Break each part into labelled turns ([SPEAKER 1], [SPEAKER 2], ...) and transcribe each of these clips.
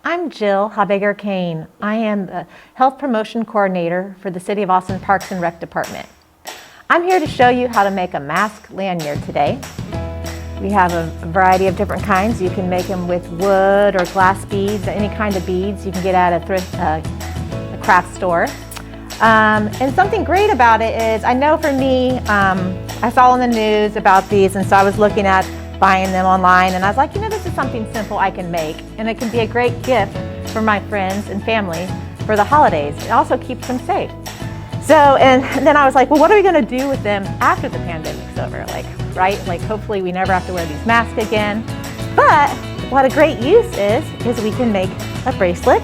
[SPEAKER 1] I'm Jill Habegger-Cain. I am the Health Promotion Coordinator for the City of Austin Parks and Rec Department. I'm here to show you how to make a mask lanyard today. We have a variety of different kinds. You can make them with wood or glass beads, or any kind of beads you can get at a craft store. And something great about it is, I know for me, I saw in the news about these, and so I was looking at buying them online, and I was like, you know, this is something simple I can make, and it can be a great gift for my friends and family for the holidays. It also keeps them safe. So, and then I was like, well, what are we gonna do with them after the pandemic's over? Like, right? Like, hopefully we never have to wear these masks again. But what a great use is we can make a bracelet.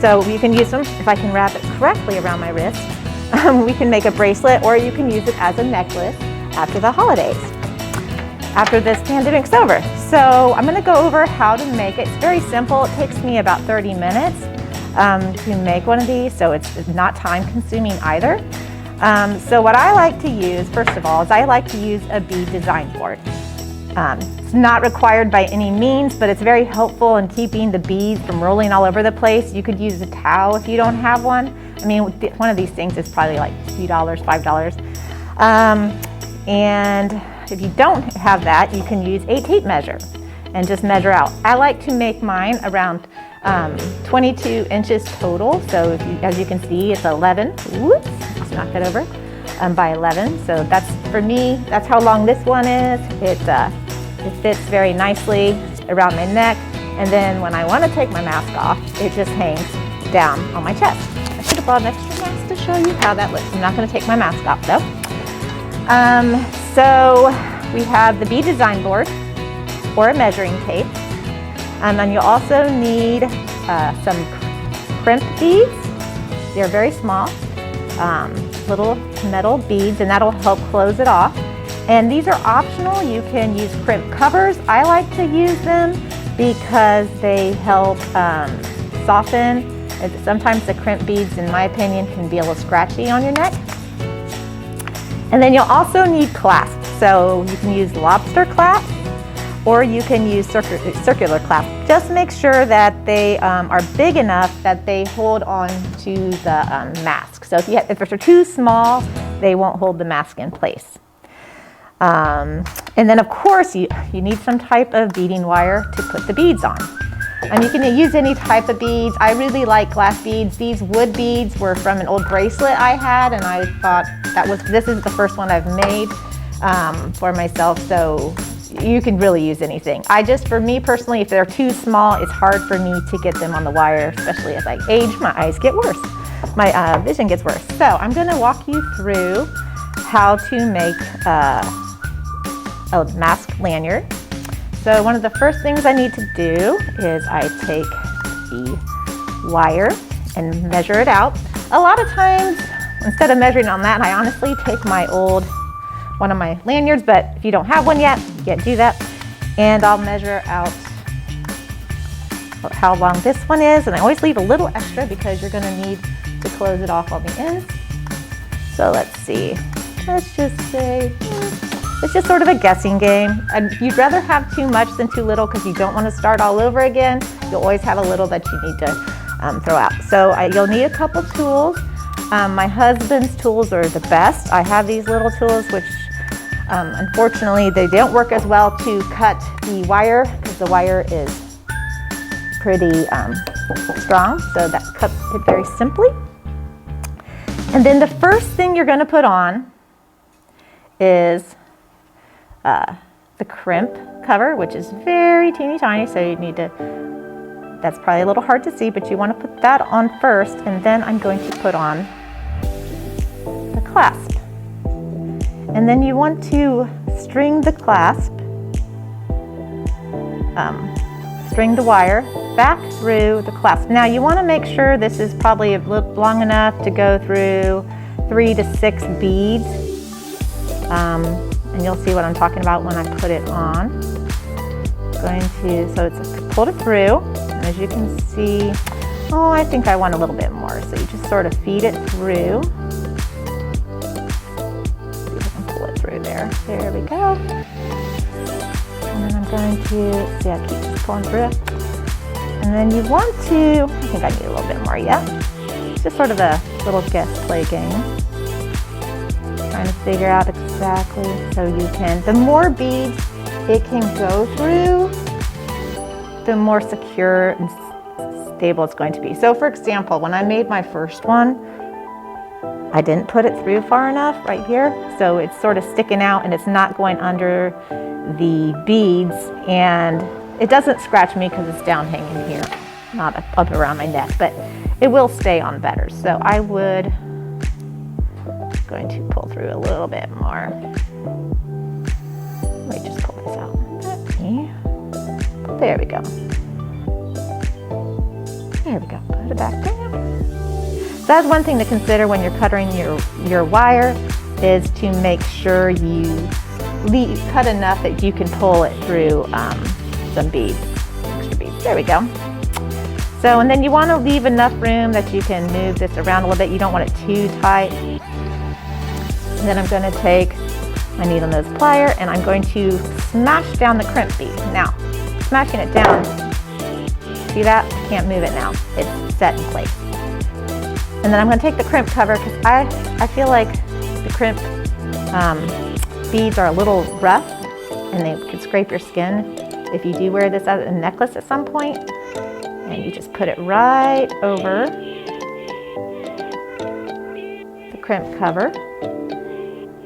[SPEAKER 1] So you can use them, if I can wrap it correctly around my wrist, we can make a bracelet, or you can use it as a necklace after the holidays, after this pandemic's over. So I'm gonna go over how to make it. It's very simple. It takes me about 30 minutes to make one of these, so it's not time consuming either. So what I like to use, first of all, is I like to use a bead design board. It's not required by any means, but it's very helpful in keeping the beads from rolling all over the place. You could use a towel if you don't have one. I mean, one of these things is probably like $2, $5. And if you don't have that, you can use a tape measure and just measure out. I like to make mine around 22 inches total. So if you, as you can see, it's 11. Whoops, just knock that over. By 11. So that's, for me, that's how long this one is. It fits very nicely around my neck. And then when I want to take my mask off, it just hangs down on my chest. I should have brought an extra mask to show you how that looks. I'm not going to take my mask off though. So we have the bead design board or a measuring tape. And then you'll also need some crimp beads. They're very small, little metal beads, and that'll help close it off. And these are optional. You can use crimp covers. I like to use them because they help soften. Sometimes the crimp beads, in my opinion, can be a little scratchy on your neck. And then you'll also need clasp. So you can use lobster clasp, or you can use circular clasp. Just make sure that they are big enough that they hold on to the mask. So if they're too small, they won't hold the mask in place. And then of course you need some type of beading wire to put the beads on. And you can use any type of beads. I really like glass beads. These wood beads were from an old bracelet I had, and I thought this is the first one I've made for myself. So you can really use anything. For me personally, if they're too small, it's hard for me to get them on the wire, especially as I age, my eyes get worse. My vision gets worse. So I'm gonna walk you through how to make a mask lanyard. So one of the first things I need to do is I take the wire and measure it out. A lot of times, instead of measuring on that, I honestly take one of my lanyards, but if you don't have one yet, you can't do that. And I'll measure out how long this one is, and I always leave a little extra because you're gonna need to close it off on the ends. So let's see, let's just say, it's just sort of a guessing game. You'd rather have too much than too little because you don't want to start all over again. You'll always have a little that you need to throw out. So you'll need a couple tools. My husband's tools are the best. I have these little tools which unfortunately they don't work as well to cut the wire because the wire is pretty strong. So that cuts it very simply. And then the first thing you're going to put on is the crimp cover, which is very teeny tiny, so you need to, that's probably a little hard to see, but you want to put that on first, and then I'm going to put on the clasp. And then you want to string the clasp, string the wire back through the clasp. Now you want to make sure this is probably long enough to go through 3 to 6 beads. And you'll see what I'm talking about when I put it on. So it's pulled it through, and as you can see, I think I want a little bit more. So you just sort of feed it through. See if I can pull it through there. There we go. And then I'm going to, see, I keep pulling through it. And then you want to, I think I need a little bit more, yeah. It's just sort of a little guess play game. Trying to figure out exactly so you can, the more beads it can go through, the more secure and stable it's going to be. So for example, when I made my first one, I didn't put it through far enough right here. So it's sort of sticking out and it's not going under the beads, and it doesn't scratch me because it's down hanging here, not up around my neck, but it will stay on better. So I would, going to pull through a little bit more. Let me just pull this out. There we go. There we go. Put it back down. So that's one thing to consider when you're cutting your wire, is to make sure you cut enough that you can pull it through some beads, extra beads. There we go. So, and then you want to leave enough room that you can move this around a little bit. You don't want it too tight. And then I'm going to take my needle nose plier and I'm going to smash down the crimp bead. Now, smashing it down, see that? I can't move it now. It's set in place. And then I'm going to take the crimp cover because I feel like the crimp beads are a little rough and they could scrape your skin if you do wear this as a necklace at some point. And you just put it right over the crimp cover.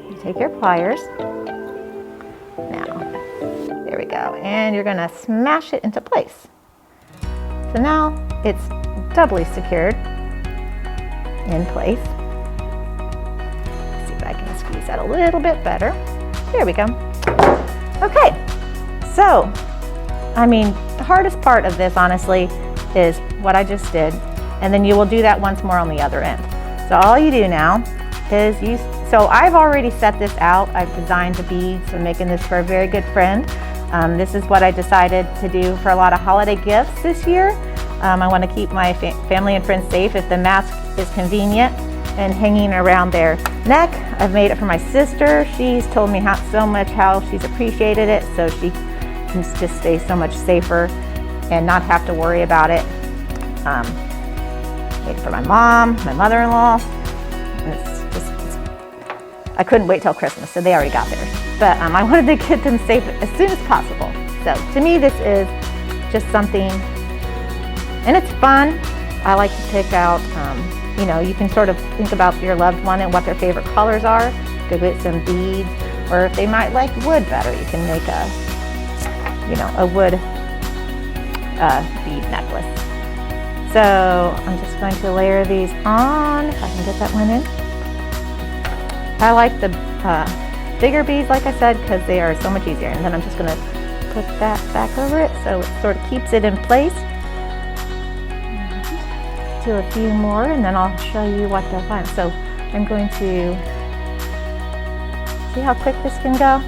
[SPEAKER 1] You take your pliers. Now, there we go. And you're going to smash it into place. So now it's doubly secured in place. Let's see if I can squeeze that a little bit better. There we go. Okay, so, I mean, the hardest part of this, honestly, is what I just did, and then you will do that once more on the other end. So all you do now is so I've already set this out. I've designed the beads. I'm making this for a very good friend. This is what I decided to do for a lot of holiday gifts this year. I want to keep my family and friends safe if the mask is convenient and hanging around their neck. I've made it for my sister. She's told me so much how she's appreciated it, so she can just stay so much safer and not have to worry about it. Made it for my mom, my mother-in-law. I couldn't wait till Christmas, so they already got theirs. But I wanted to get them safe as soon as possible. So to me, this is just something, and it's fun. I like to pick out, you know, you can sort of think about your loved one and what their favorite colors are. Go get some beads, or if they might like wood better, you can make a, you know, a wood bead necklace. So I'm just going to layer these on, if I can get that one in. I like the bigger beads, like I said, because they are so much easier. And then I'm just going to put that back over it so it sort of keeps it in place. Do a few more and then I'll show you what they'll find. So I'm going to see how quick this can go.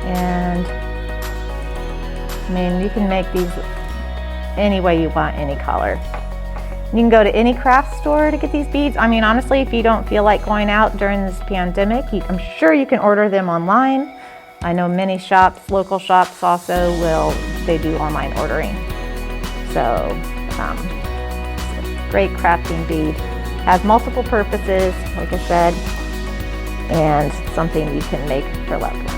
[SPEAKER 1] And I mean, you can make these any way you want, any color. You can go to any craft store to get these beads. I mean, honestly, if you don't feel like going out during this pandemic, I'm sure you can order them online. I know many shops, local shops also they do online ordering. So, great crafting bead. Has multiple purposes, like I said, and something you can make for loved ones.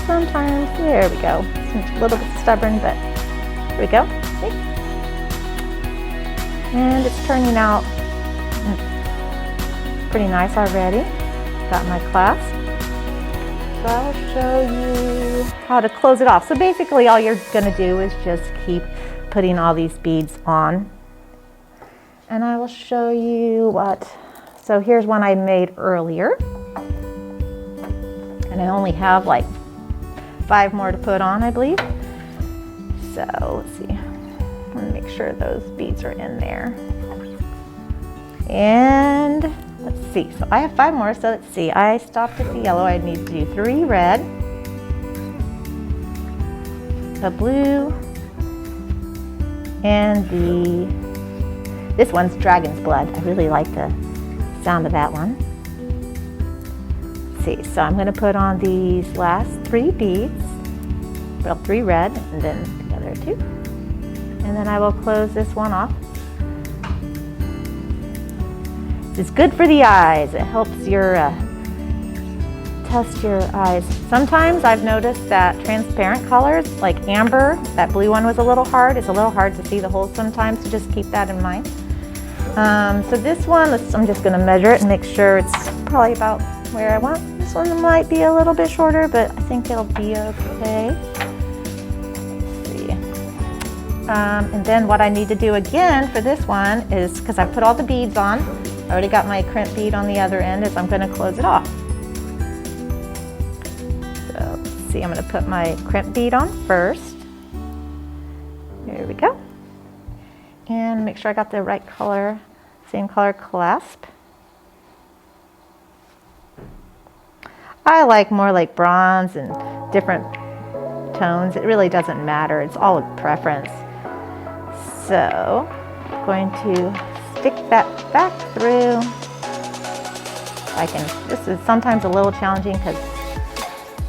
[SPEAKER 1] Sometimes, there we go. It's a little bit stubborn, but there we go. See? And it's turning out pretty nice already. Got my clasp. So I'll show you how to close it off. So basically all you're going to do is just keep putting all these beads on. And I will show you what. So here's one I made earlier. And I only have like 5 more to put on, I believe. So let's see. I'm going to make sure those beads are in there. And let's see. So I have 5 more. So let's see. I stopped at the yellow. I need to do 3 red, the blue, and this one's Dragon's Blood. I really like the sound of that one. see, so I'm going to put on these last 3 beads, well, 3 red and then the other 2. And then I will close this one off. It's good for the eyes. It helps your test your eyes. Sometimes I've noticed that transparent colors like amber, that blue one was a little hard. It's a little hard to see the holes sometimes, so just keep that in mind. So this one, I'm just going to measure it and make sure it's probably about where I want. This one might be a little bit shorter, but I think it'll be okay. Let's see. And then what I need to do again for this one is, because I put all the beads on, I already got my crimp bead on the other end, is I'm going to close it off. So let's see, I'm going to put my crimp bead on first. There we go. And make sure I got the right color, same color clasp. I like more like bronze and different tones. It really doesn't matter. It's all a preference. So I'm going to stick that back through. This is sometimes a little challenging because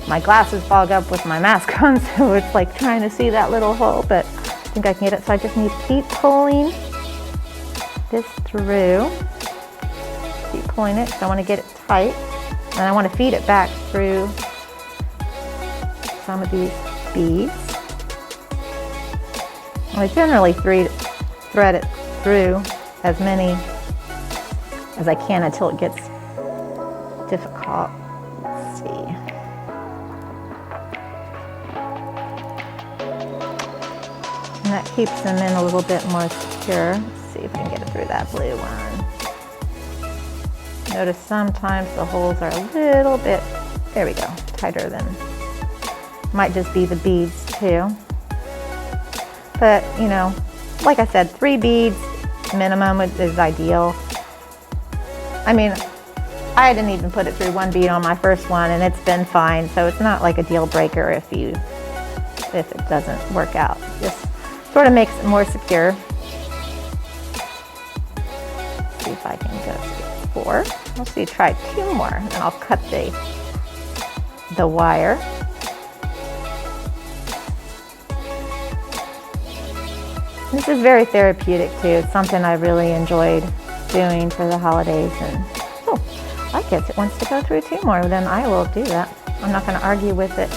[SPEAKER 1] my glasses fog up with my mask on, so it's like trying to see that little hole, but I think I can get it. So I just need to keep pulling this through. Keep pulling it because I want to get it tight. And I want to feed it back through some of these beads. I generally thread it through as many as I can until it gets difficult. Let's see. And that keeps them in a little bit more secure. Let's see if I can get it through that blue one. Notice sometimes the holes are a little bit, there we go, tighter than, might just be the beads too. But, you know, like I said, 3 beads minimum is ideal. I mean, I didn't even put it through 1 bead on my first one and it's been fine, so it's not like a deal breaker if it doesn't work out. Just sort of makes it more secure. Let's see if I can go through 4. Let's see, try 2 more, and I'll cut the wire. This is very therapeutic too. It's something I really enjoyed doing for the holidays. And oh, I guess it wants to go through 2 more. Then I will do that. I'm not going to argue with it,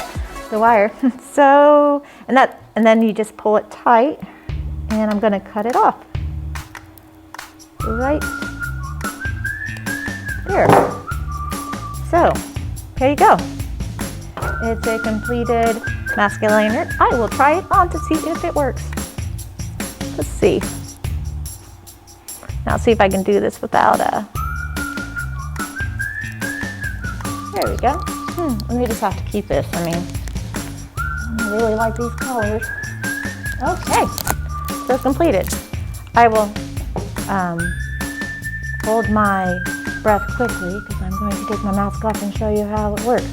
[SPEAKER 1] the wire. So, and then you just pull it tight, and I'm going to cut it off. Right there. So, there you go. It's a completed mask lanyard. I will try it on to see if it works. Let's see. Now see if I can do this without there we go. We just have to keep this. I mean, I really like these colors. Okay, so it's completed. I will hold my breath quickly because I'm going to take my mask off and show you how it works.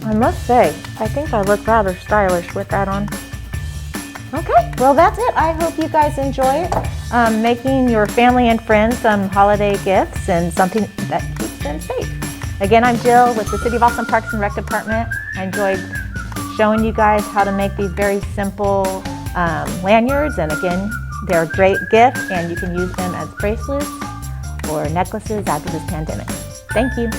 [SPEAKER 1] I must say, I think I look rather stylish with that on. Okay, well that's it. I hope you guys enjoy it. Making your family and friends some holiday gifts and something that keeps them safe. Again, I'm Jill with the City of Austin Parks and Rec Department. I enjoyed showing you guys how to make these very simple lanyards, and again, they're a great gift and you can use them as bracelets or necklaces after this pandemic. Thank you.